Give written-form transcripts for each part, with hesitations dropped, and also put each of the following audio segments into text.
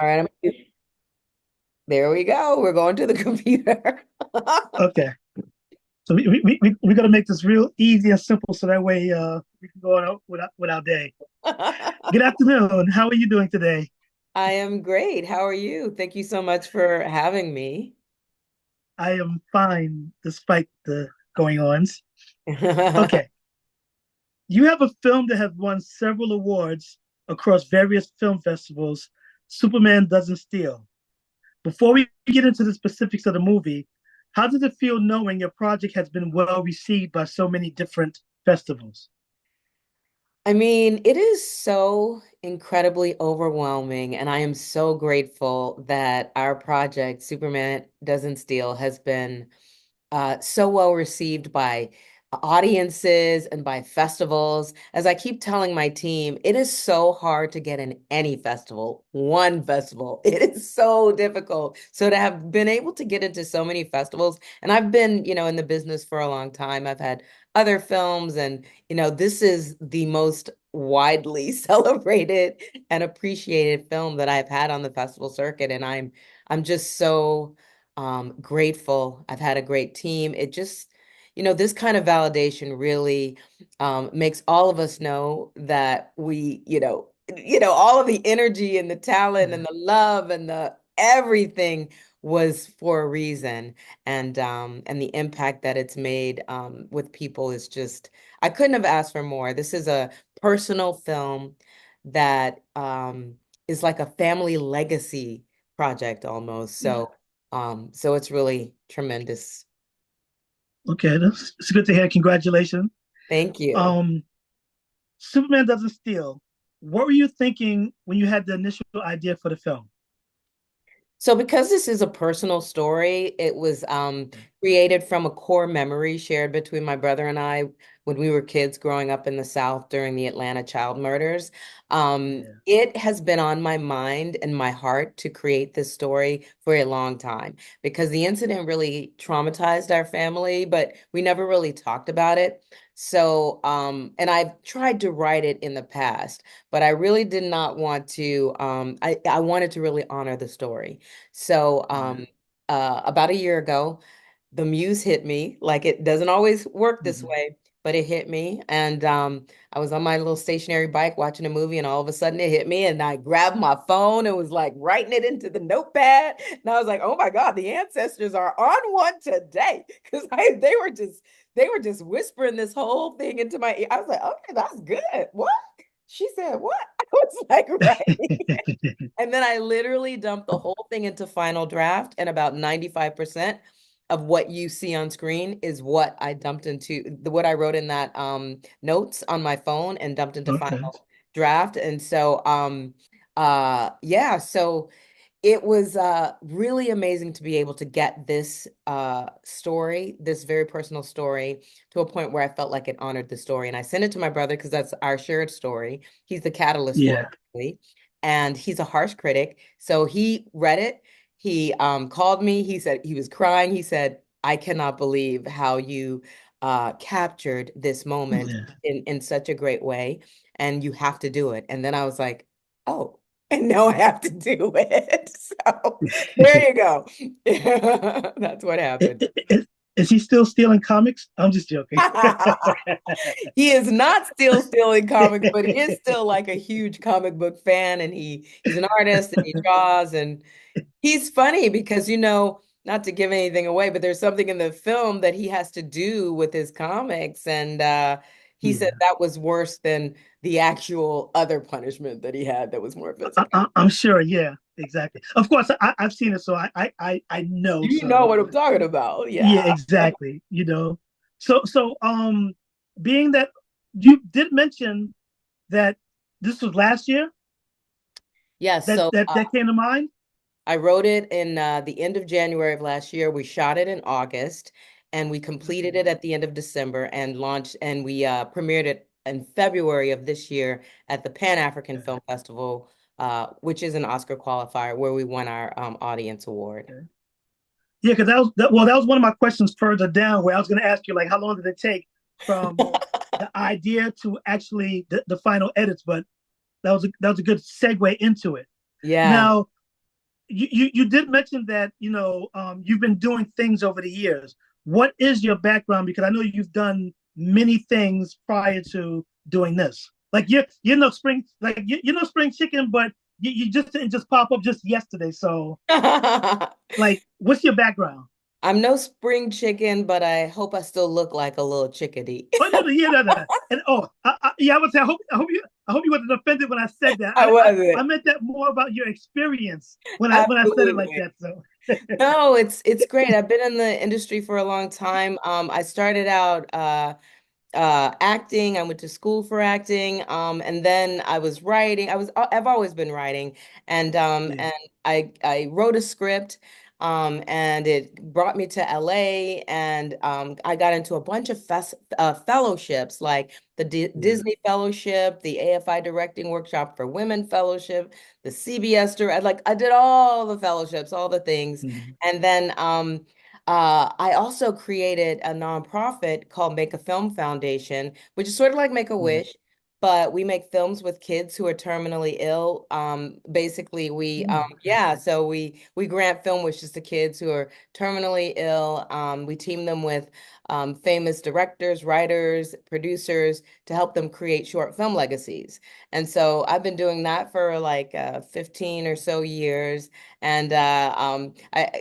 All right, there we go. We're going to the computer. Okay. So we got to make this real easy and simple so that way we can go on with our day. Good afternoon. How are you doing today? I am great. How are you? Thank you so much for having me. I am fine despite the going ons. Okay. You have a film that has won several awards across various film festivals. Superman Doesn't Steal. Before we get into the specifics of the movie, how does it feel knowing your project has been well received by so many different festivals? I mean, it is so incredibly overwhelming, and I am so grateful that our project, Superman Doesn't Steal, has been so well received by audiences and by festivals. As I keep telling my team, it is so hard to get in any festival, one festival. It is so difficult. So to have been able to get into so many festivals, and I've been, in the business for a long time. I've had other films, and this is the most widely celebrated and appreciated film that I've had on the festival circuit, and I'm just so grateful. I've had a great team. It just, this kind of validation really makes all of us know that we, all of the energy and the talent Yeah. and the love and the everything was for a reason. And the impact that it's made with people is just, I couldn't have asked for more. This is a personal film that is like a family legacy project almost. Yeah. So it's really tremendous. Okay, it's good to hear. Congratulations. Thank you. Um, Superman Doesn't Steal. What were you thinking when you had the initial idea for the film? So because this is a personal story, it was created from a core memory shared between my brother and I when we were kids growing up in the South during the Atlanta child murders. Yeah. It has been on my mind and my heart to create this story for a long time because the incident really traumatized our family, but we never really talked about it. So, and I've tried to write it in the past, but I really did not want to, I wanted to really honor the story. So, Yeah. about a year ago, the muse hit me. Like it doesn't always work this Mhm. way, but it hit me. And I was on my little stationary bike watching a movie, and all of a sudden it hit me, and I grabbed my phone and was like writing it into the notepad. And I was like, "Oh my God, the ancestors are on one today," because they were just whispering this whole thing into my ear. I was like, "Okay, that's good." What? She said, "What?" I was like, "Right." And then I literally dumped the whole thing into Final Draft, and about 95% of what you see on screen is what I dumped into what I wrote in that notes on my phone and dumped into Okay. Final Draft. And so yeah, so it was really amazing to be able to get this story, this very personal story, to a point where I felt like it honored the story. And I sent it to my brother because that's our shared story. He's the catalyst for Yeah. it, really. And he's a harsh critic. So he read it. He called me. He said he was crying. He said, "I cannot believe how you captured this moment Yeah. in such a great way. And you have to do it." And then I was like, "Oh." And now I have to do it. So there you go. That's what happened. Is he still stealing comics? I'm just joking. He is not still stealing comics, but he is still like a huge comic book fan, and he's an artist and he draws, and he's funny because not to give anything away, but there's something in the film that he has to do with his comics, and he said Yeah. that was worse than the actual other punishment that he had that was more physical. I'm sure. Yeah, exactly. Of course, I've seen it, so I know. You know So what I'm talking about. yeah, Yeah. exactly. Being that you did mention that this was last year Yes. that So that came to mind. I wrote it in the end of January of last year. We shot it in August, and we completed Okay. it at the end of December and launched, and we premiered it in February of this year at the Pan-African Okay. Film Festival, which is an Oscar qualifier where we won our audience award. Okay. Yeah, because that was one of my questions further down, where I was going to ask you like, how long did it take from the idea to actually the final edits? But that was a good segue into it. Yeah. Now, you did mention that you've been doing things over the years. What is your background? Because I know you've done many things prior to doing this. Like you're no spring like you're no spring chicken, but you just didn't just pop up just yesterday. So like, what's your background? I'm no spring chicken, but I hope I still look like a little chickadee. Oh no, no, yeah, no, no. And yeah, I would say I hope you wasn't offended when I said that. I I wasn't. meant that more about your experience when I said it like Absolutely. that. So No, it's great. I've been in the industry for a long time. I started out acting. I went to school for acting. And then I was writing. I've always been writing. yeah, And I wrote a script. And it brought me to LA, and I got into a bunch of fellowships, like the yeah. Disney Fellowship, the AFI Directing Workshop for Women Fellowship, the CBS Direct. Like I did all the fellowships, all the things. Mhm. And then I also created a nonprofit called Make a Film Foundation, which is sort of like Make a Yeah. Wish, but we make films with kids who are terminally ill. Basically, Okay. so we grant film wishes to kids who are terminally ill. We team them with famous directors, writers, producers to help them create short film legacies. And so I've been doing that for like 15 or so years. And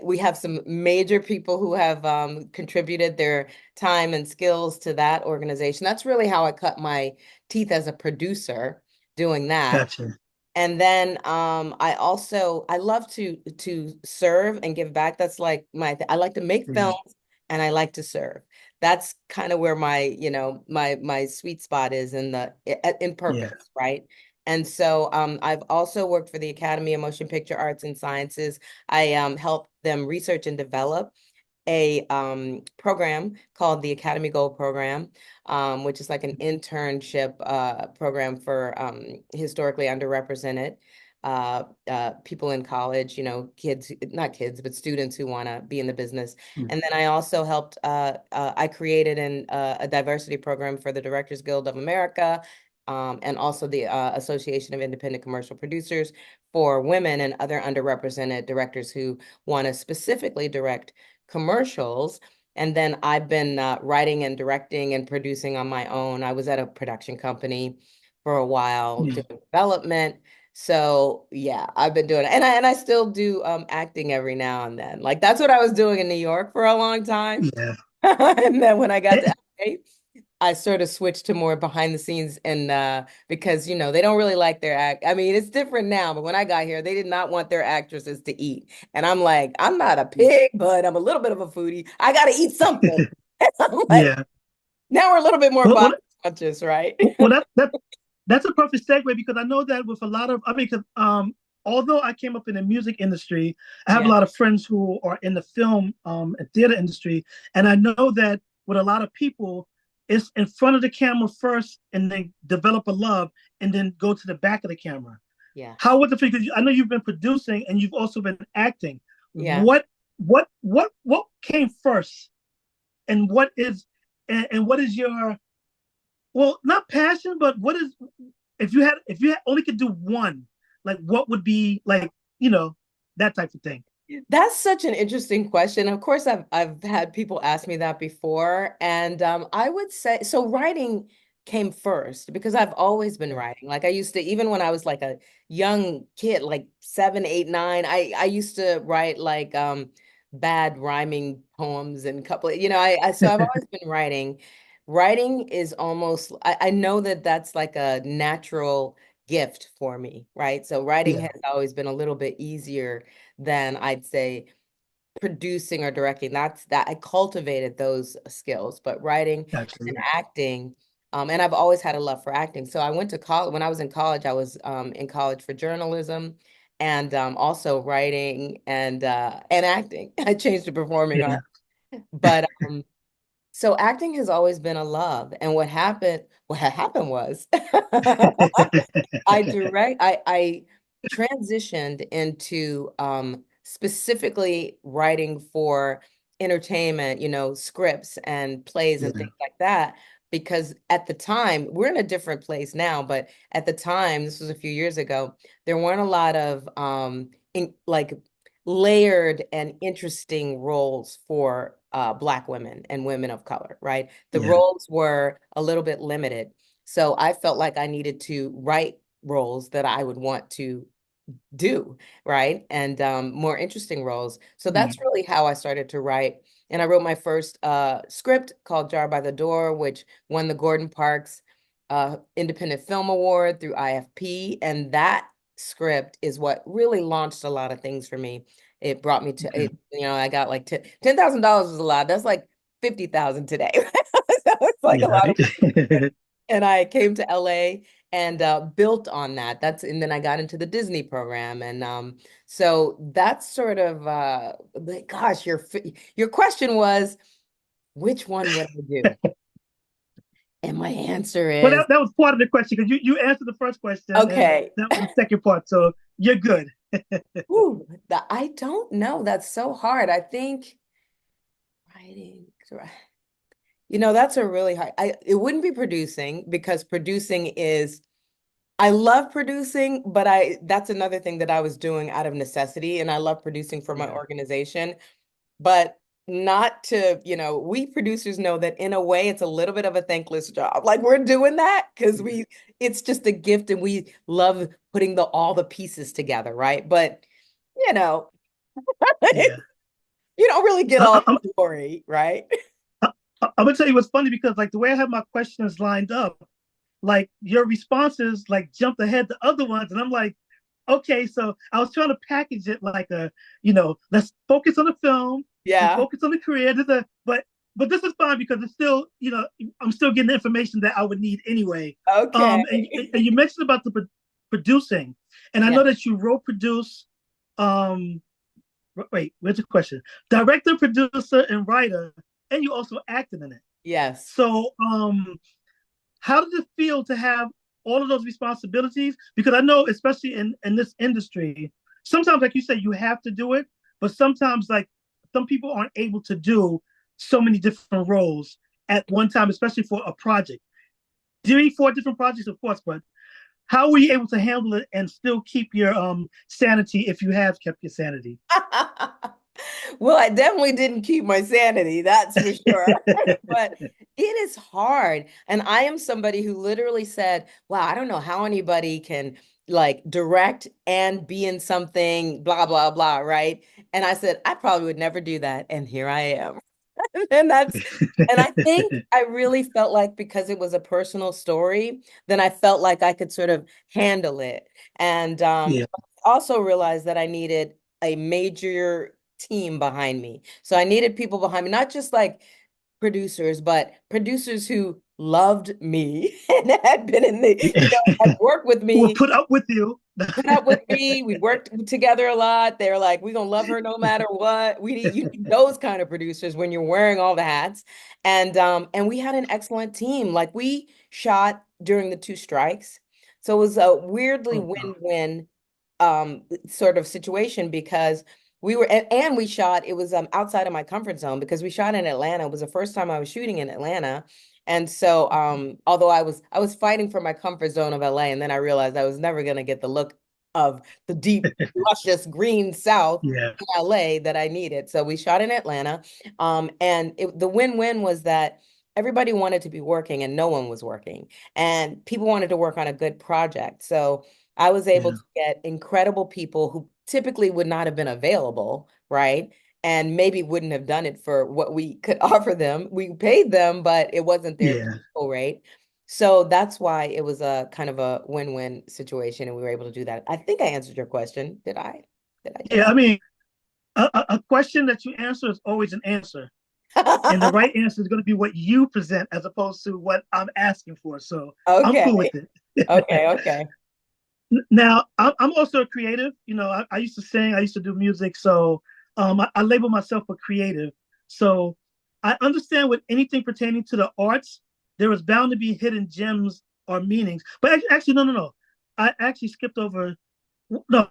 we have some major people who have contributed their time and skills to that organization. That's really how I cut my teeth as a producer doing that. Gotcha. And then I love to serve and give back. That's like I like to make Yeah. films and I like to serve. That's kind of where my sweet spot is in Yeah. purpose, right? And so I've also worked for the Academy of Motion Picture Arts and Sciences. I help them research and develop a program called the Academy Gold Program, which is like an internship program for historically underrepresented people in college, kids, not kids, but students who want to be in the business. Mm. And then I also helped, I created a diversity program for the Directors Guild of America. And also the Association of Independent Commercial Producers for women and other underrepresented directors who want to specifically direct commercials. And then I've been writing and directing and producing on my own. I was at a production company for a while Yeah. doing development. So yeah, I've been doing it. And I still do acting every now and then. Like that's what I was doing in New York for a long time. Yeah. And then when I got to Eh, LA, I sort of switched to more behind the scenes and because they don't really like their act. I mean, it's different now, but when I got here, they did not want their actresses to eat. And I'm like, I'm not a pig, but I'm a little bit of a foodie. I got to eat something. And I'm like, yeah. now we're a little bit more Well, body well, conscious, right? well, that's a perfect segue because I know that with a lot of, I mean, because although I came up in the music industry, I have a Yeah, lot of friends who are in the film and theater industry, and I know that with a lot of people, it's in front of the camera first, and then develop a love, and then go to the back of the camera. yeah, How was it? Because I know you've been producing and you've also been acting. yeah. What came first, and what is your, well, not passion, but what is, if you had only could do one, like what would be like, you know, that type of thing. That's such an interesting question. Of course, I've had people ask me that before, and I would say so. Writing came first because I've always been Yeah. writing. Like I used to, even when I was like a young kid, like 7, 8, 9, I used to write like bad rhyming poems and couple. So I've always been writing. Writing is almost I know that that's like a natural gift for me, right? So writing Yeah, has always been a little bit easier than I'd say producing or directing. That I cultivated those skills, but writing and absolutely. acting, and I've always had a love for acting. So I went to college. When I was in college, I was in college for journalism and also writing and acting. I changed to performing Yeah. arts, but so acting has always been a love. And what had happened was I transitioned into specifically writing for entertainment, scripts and plays and Yeah. things like that because at the time, we're in a different place now, but at the time, this was a few years ago, there weren't a lot of like layered and interesting roles for Black women and women of color, right? The Yeah. roles were a little bit limited. So I felt like I needed to write roles that I would want to do, right? And more interesting roles. So that's Mm. really how I started to write. And I wrote my first script called Jar by the Door, which won the Gordon Parks Independent Film Award through IFP. And that script is what really launched a lot of things for me. It brought me to Okay. it, I got like $10,000 was a lot. That's like 50,000 today. So it's like a Yeah. lot of and I came to LA and built on that. And then I got into the Disney program, and so that's sort of gosh, your question was which one would I do? And my answer Well, is that was part of the question because you answered the first question and okay. that was the second part. So you're good. Ooh, I don't know. That's so hard. I think writing. That's a really hard. It wouldn't be producing because producing is I love producing, but I that's another thing that I was doing out of necessity. And I love producing for my Yeah. organization, but not to, we producers know that in a way it's a little bit of a thankless job. Like we're doing that because it's just a gift and we love putting all the pieces together, right? But you know, Yeah. you don't really get I, all I, the glory, right? I, I'm gonna tell you what's funny because like the way I have my questions lined up, like your responses like jumped ahead to other ones, and I'm like, okay, so I was trying to package it like let's focus on the film and Yeah. focus on the career. But this is fine because it's still, I'm still getting the information that I would need anyway. Okay. And you mentioned about the producing, and I Yeah. know that you wrote, produce, um, wait, where's the question? Director, producer, and writer, and you also acted in it. Yes. So, how does it feel to have all of those responsibilities? Because I know, especially in this industry, sometimes, like you said, you have to do it, but sometimes, like some people aren't able to do so many different roles at one time, especially for a project. Doing four different projects, of course, but how were you able to handle it and still keep your sanity if you have kept your sanity? Well, I definitely didn't keep my sanity, that's for sure. But it is hard. And I am somebody who literally said, wow, I don't know how anybody can like direct and be in something, blah, blah, blah, right? And I said, I probably would never do that. And here I am. And and I think I really felt like because it was a personal story, then I felt like I could sort of handle it. And Yeah, also realized that I needed a major team behind me. So I needed people behind me, not just like producers, but producers who loved me and had been had worked with will me, put up with you. put up with me. We worked together a lot. They're like, we're gonna love her no matter what. You need those kind of producers when you're wearing all the hats. And we had an excellent team. Like we shot during the two strikes. So it was a weirdly Oh, wow. win-win sort of situation because and we shot, it was outside of my comfort zone because we shot in Atlanta. It was the first time I was shooting in Atlanta. And so, although I was fighting for my comfort zone of LA, and then I realized I was never going to get the look of the deep, luscious green South Yeah, in LA that I needed. So we shot in Atlanta. And the win-win was that everybody wanted to be working and no one was working. And people wanted to work on a good project. So I was able yeah, to get incredible people who typically would not have been available, right? And maybe wouldn't have done it for what we could offer them. We paid them, but it wasn't their yeah, typical rate. So that's why it was a kind of a win-win situation, and we were able to do that. I think I answered your question. Did I? Did I yeah. just? I mean, a question that you answer is always an answer, and the right answer is going to be what you present as opposed to what I'm asking for. So I'm Okay. cool with it. Okay. Okay. Now, I'm also a creative. I used to sing, I used to do music. So I label myself a creative. So I understand with anything pertaining to the arts, there is bound to be hidden gems or meanings. But actually, no, no, no. I actually skipped over. No,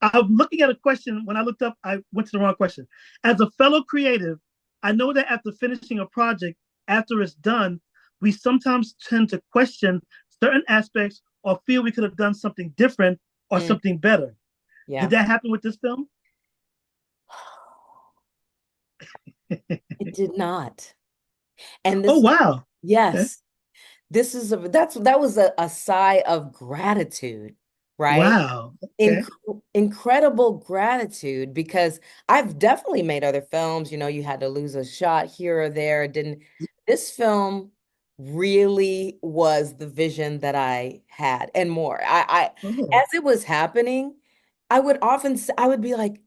I'm looking at a question. When I looked up, I went to the wrong question. As a fellow creative, I know that after finishing a project, after it's done, we sometimes tend to question certain aspects or feel we could have done something different or Mm, something better. Did yeah. that happen with this film? It did not. And Oh this, wow. Okay. yes, this is that was a sigh of gratitude, right? Wow. Inc Okay. Incredible gratitude because I've definitely made other films, you had to lose a shot here or there. It didn't This film really was the vision that I had and more. Oh, As it was happening, I would be like,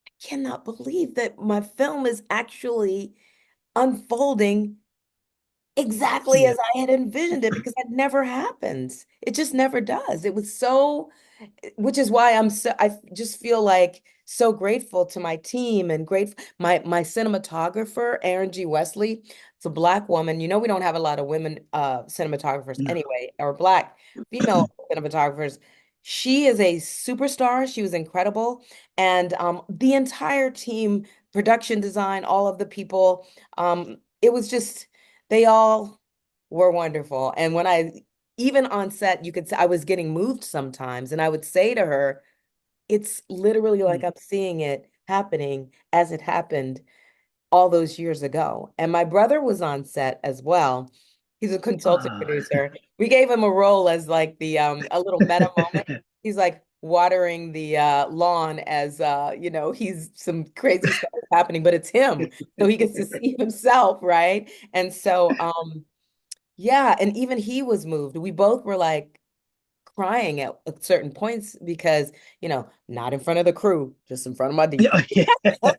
I cannot believe that my film is actually unfolding exactly yeah. as I had envisioned it because that never happens. It just never does. It was so, which is why I just feel like so grateful to my team and grateful my cinematographer, Erin G. Wesley. It's a Black woman. We don't have a lot of women cinematographers No. anyway, or Black female cinematographers. She is a superstar. She was incredible. And the entire team, production design, all of the people, it was just they all were wonderful. And even on set, you could say I was getting moved sometimes, and I would say to her, it's literally like Mm. I'm seeing it happening as it happened all those years ago. And my brother was on set as well. He's a consultant Ah. producer. We gave him a role as like the a little meta moment. He's like watering the lawn as he's some crazy stuff is happening, but it's him. So he gets to see himself, right? And so yeah, and even he was moved. We both were like crying at certain points because, not in front of the crew, just in front of my Yeah, DP. yeah.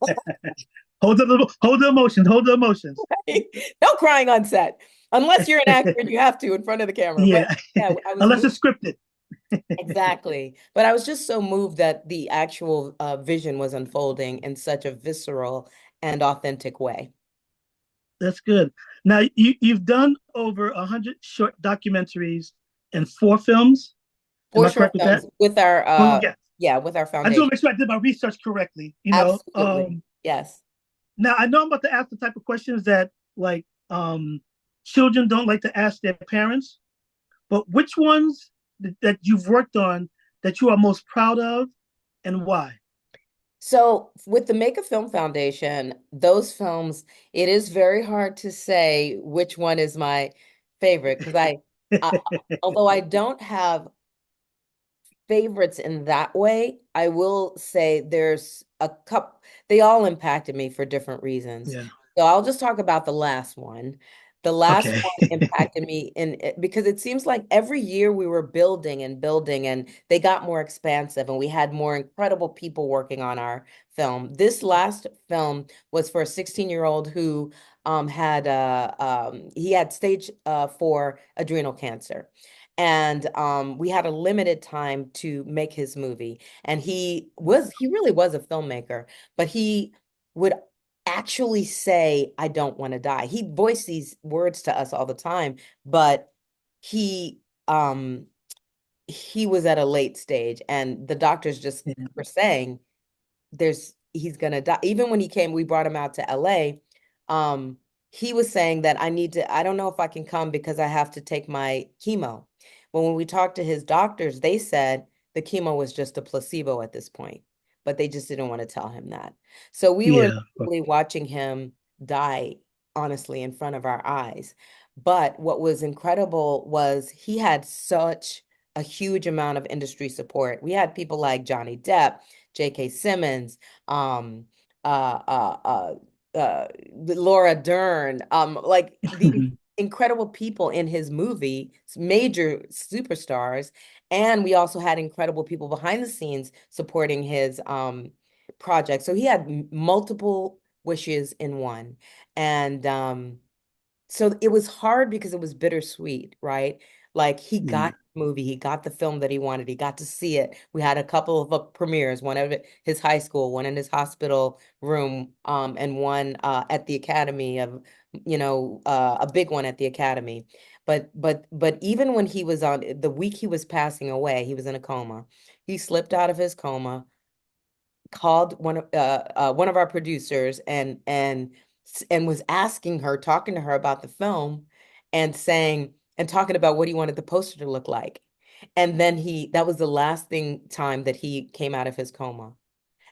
Hold the emotions. Hold the emotions. No crying on set, unless you're an actor and you have to in front of the camera. But Yeah. yeah, I was Unless moved. it's scripted. Exactly. But I was just so moved that the actual vision was unfolding in such a visceral and authentic way. That's good. Now you've done over 100 short documentaries and 4 films. Am For I short correct with that? films with our Well, yeah. yeah, with our I just want foundation. to make sure I did my research correctly. Absolutely. Yes. Now I know I'm about to ask the type of questions that like children don't like to ask their parents, but which ones that you've worked on that you are most proud of and why? So with the Make a Film Foundation, those films, it is very hard to say which one is my favorite because I, although I don't have favorites in that way, I will say there's a couple, they all impacted me for different reasons. Yeah. So I'll just talk about the last one. The last Okay. one impacted me because it seems like every year we were building and building and they got more expansive and we had more incredible people working on our film. This last film was for a 16-year-old who he had stage 4 adrenal cancer. And we had a limited time to make his movie. And he really was a filmmaker, but he would actually say, I don't want to die. He voiced these words to us all the time, but he um he was at a late stage and the doctors just Yeah. were saying he's gonna die. Even when he came, we brought him out to LA. Um, he was saying that I don't know if I can come because I have to take my chemo. But when we talked to his doctors, they said the chemo was just a placebo at this point, but they just didn't want to tell him that. So we were Yeah. literally watching him die, honestly, in front of our eyes. But what was incredible was he had such a huge amount of industry support. We had people like Johnny Depp, J.K. Simmons, um, uh, uh, Laura Dern, like these incredible people in his movie, major superstars. And we also had incredible people behind the scenes supporting his project. So he had multiple wishes in one. And so it was hard because it was bittersweet, right? Like he Yeah. got the movie, he got the film that he wanted, he got to see it. We had a couple of premieres, one at his high school, one in his hospital room, and one at the academy of, a big one at the academy. But even when he was on the week he was passing away, he was in a coma. He slipped out of his coma, called one of our producers and was asking her, talking to her about the film. and saying and talking about what he wanted the poster to look like. And then that was the last time that he came out of his coma.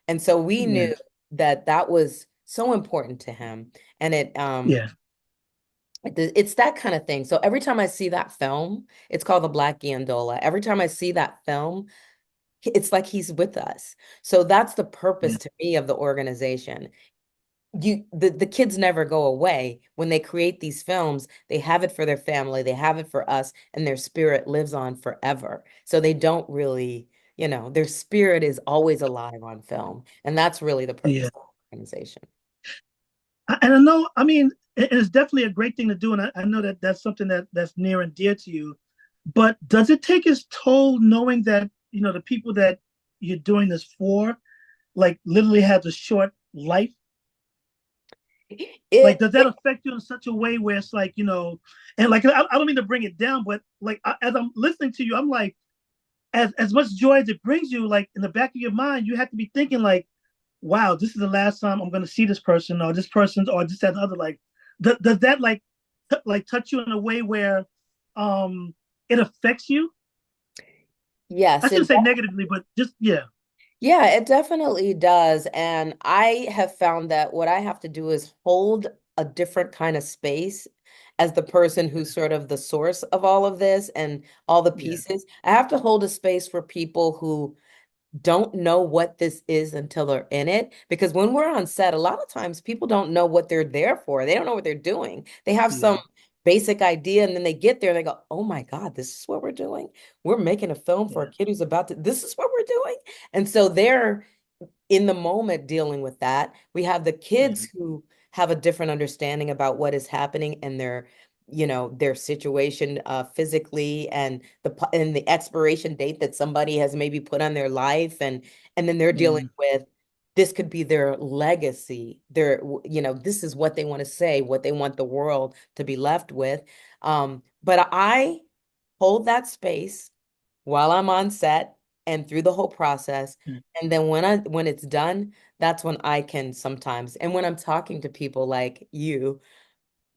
And so we Yeah. knew that that was so important to him. And Yeah. it's that kind of thing. So every time I see that film, it's called The Black Gondola. Every time I see that film, it's like he's with us. So that's the purpose Yeah. to me of the organization. The kids never go away. When they create these films, they have it for their family, they have it for us, and their spirit lives on forever. So they don't really, their spirit is always alive on film. And that's really the purpose Yeah. of the organization. And I know, I mean, it's definitely a great thing to do, and I know that that's something that's near and dear to you. But does it take its toll knowing that the people that you're doing this for, like, literally have a short life? Like, It, does that affect you in such a way where it's like, and like, I don't mean to bring it down, but like, as I'm listening to you, I'm like, as much joy as it brings you, like in the back of your mind, you have to be thinking like, wow, this is the last time I'm going to see this person or this person or this that other. Like, does that like touch you in a way where it affects you? I yes, shouldn't say negatively, but just yeah, yeah, it definitely does. And I have found that what I have to do is hold a different kind of space as the person who's sort of the source of all of this and all the yeah, pieces. I have to hold a space for people who don't know what this is until they're in it. Because when we're on set, a lot of times people don't know what they're there for. They don't know what they're doing. They have some yeah, basic idea and then they get there and they go, oh my God, this is what we're doing. We're making a film for yeah, a kid who's about to, this is what we're doing. And so they're in the moment dealing with that. We have the yeah, kids who have a different understanding about what is happening and their situation physically and the expiration date that somebody has maybe put on their life and then they're dealing yeah, with this could be their legacy. This is what they want to say, what they want the world to be left with. But I hold that space while I'm on set and through the whole process. yeah, And then when it's done, that's when I can sometimes, and when I'm talking to people like you,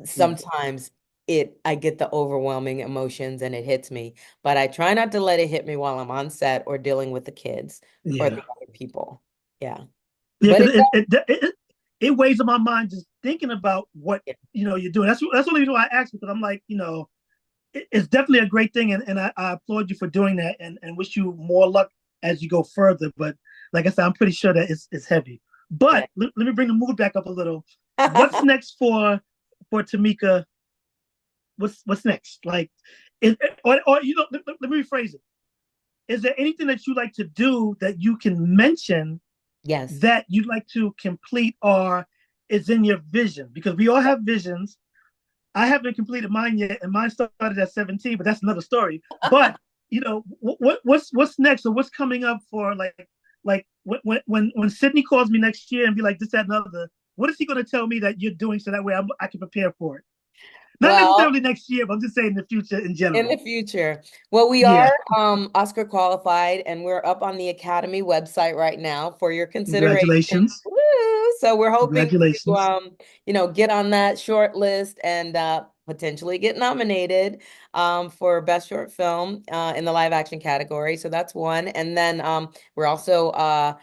yeah, sometimes I get the overwhelming emotions and it hits me. But I try not to let it hit me while I'm on set or dealing with the kids or the yeah. other people. Yeah. Yeah, But because it weighs on my mind just thinking about what you're doing. That's the only reason why I asked, because I'm like, it's definitely a great thing, and I applaud you for doing that, and wish you more luck as you go further. But like I said, I'm pretty sure that it's heavy. yeah. But let me bring the mood back up a little. What's next for Tamika? What's next? Like, or let me rephrase it. Is there anything that you like to do that you can mention Yes. that you'd like to complete or is in your vision? Because we all have visions. I haven't completed mine yet, and mine started at 17, but that's another story. But what's next, or what's coming up for like when Sydney calls me next year and be like this, that, and other, what is he going to tell me that you're doing so that way I can prepare for it? Not Well, necessarily next year, but I'm just saying in the future in in the general. future. Well, we Yeah. are Oscar qualified and we're up on the Academy website right now for your consideration. Congratulations. Woo! So we're hoping to Congratulations. get on that short list and potentially get nominated for Best Short Film in the live action category. So that's one. And then we're also up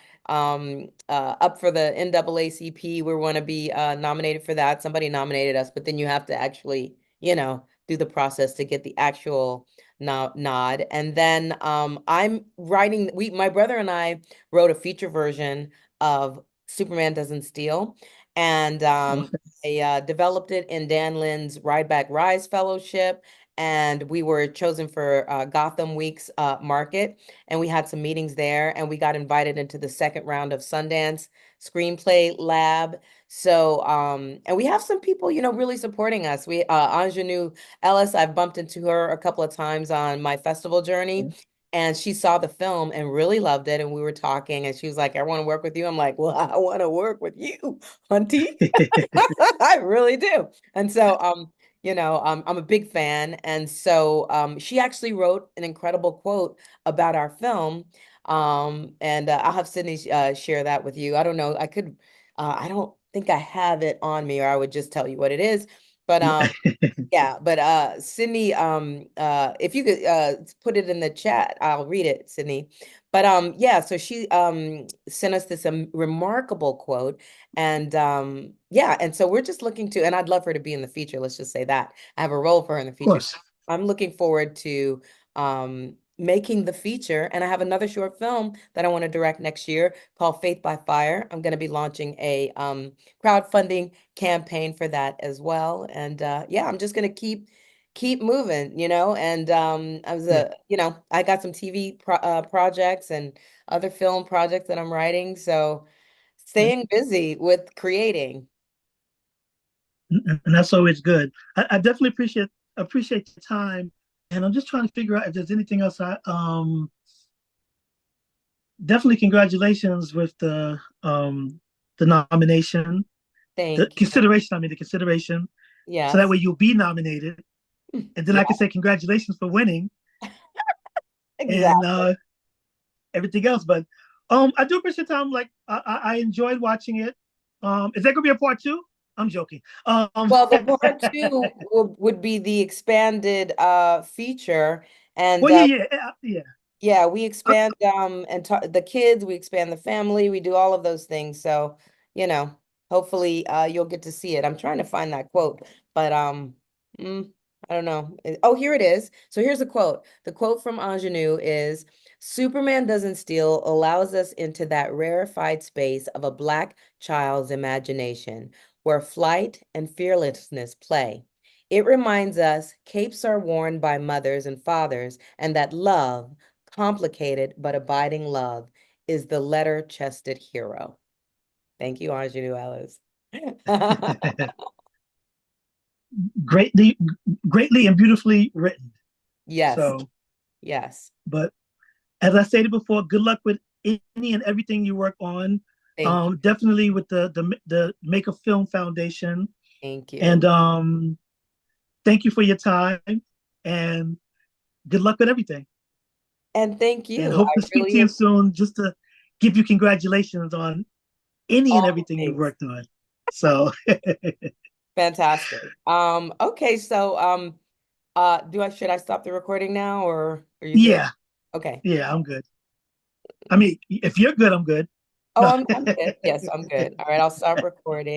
for the NAACP. We want to be nominated for that. Somebody nominated us, but then you have to actually, do the process to get the actual nod. And then I'm writing, my brother and I wrote a feature version of Superman Doesn't Steal. And Okay. I developed it in Dan Lynn's Ride Back Rise Fellowship. And we were chosen for Gotham Week's market. And we had some meetings there. And we got invited into the second round of Sundance Screenplay Lab. So, and we have some people, really supporting us. Anja Nua Ellis, I've bumped into her a couple of times on my festival journey. And she saw the film and really loved it. And we were talking, and she was like, I want to work with you. I'm like, well, I want to work with you, Hunty. I really do. And so, I'm a big fan. And so, she actually wrote an incredible quote about our film. And I'll have Sydney share that with you. I don't know. I don't think I have it on me, or I would just tell you what it is. But Yeah. yeah, but Sydney, if you could put it in the chat, I'll read it, Sydney. But yeah, so she sent us this remarkable quote, and yeah, and so we're just looking to, and I'd love for her to be in the feature. Let's just say that I have a role for her in the Of feature. course. I'm looking forward to making the feature, and I have another short film that I want to direct next year called Faith by Fire. I'm going to be launching a crowdfunding campaign for that as well. And yeah, I'm just gonna keep moving, And I was Yeah. I got some TV projects and other film projects that I'm writing, so Yeah. staying busy with creating. And that's always good. I definitely appreciate the time, and I'm just trying to figure out if there's anything else. I definitely congratulations with the nomination, the Thank you. consideration. I mean the consideration, so that Yes, way you'll be nominated, and then I can yeah, say congratulations for winning and exactly. everything else. But I do appreciate the time. Like I enjoyed watching it. Is there gonna be a part two? I'm joking. Well, the part two would be the expanded feature, and well, yeah. yeah, we Uh, expand and the kids, we expand the family, we do all of those things. So, hopefully you'll get to see it. I'm trying to find that quote, but mm, I don't know. Oh, here it is. So here's a quote. The quote from Ingenue is Superman Doesn't Steal allows us into that rarefied space of a black child's imagination where flight and fearlessness play. It reminds us capes are worn by mothers and fathers, and that love, complicated but abiding love, is the letter-chested hero. Thank you, Anja Nua Ellis. greatly, greatly and beautifully written. Yes, So, yes. but as I stated before, good luck with any and everything you work on. Thank you. Definitely with the Make a Film Foundation, Thank and you. thank you for your time, and good luck with everything. And thank And you. I hope to speak to really you appreciate soon, just to give you congratulations on any and all the everything you things. worked on. So, Fantastic. Okay, so do I should I stop the recording now or are you good? yeah, Okay. yeah, I'm good. I mean, if you're good, I'm good. Oh, No. I'm good. Yes, I'm good. All right, I'll stop recording.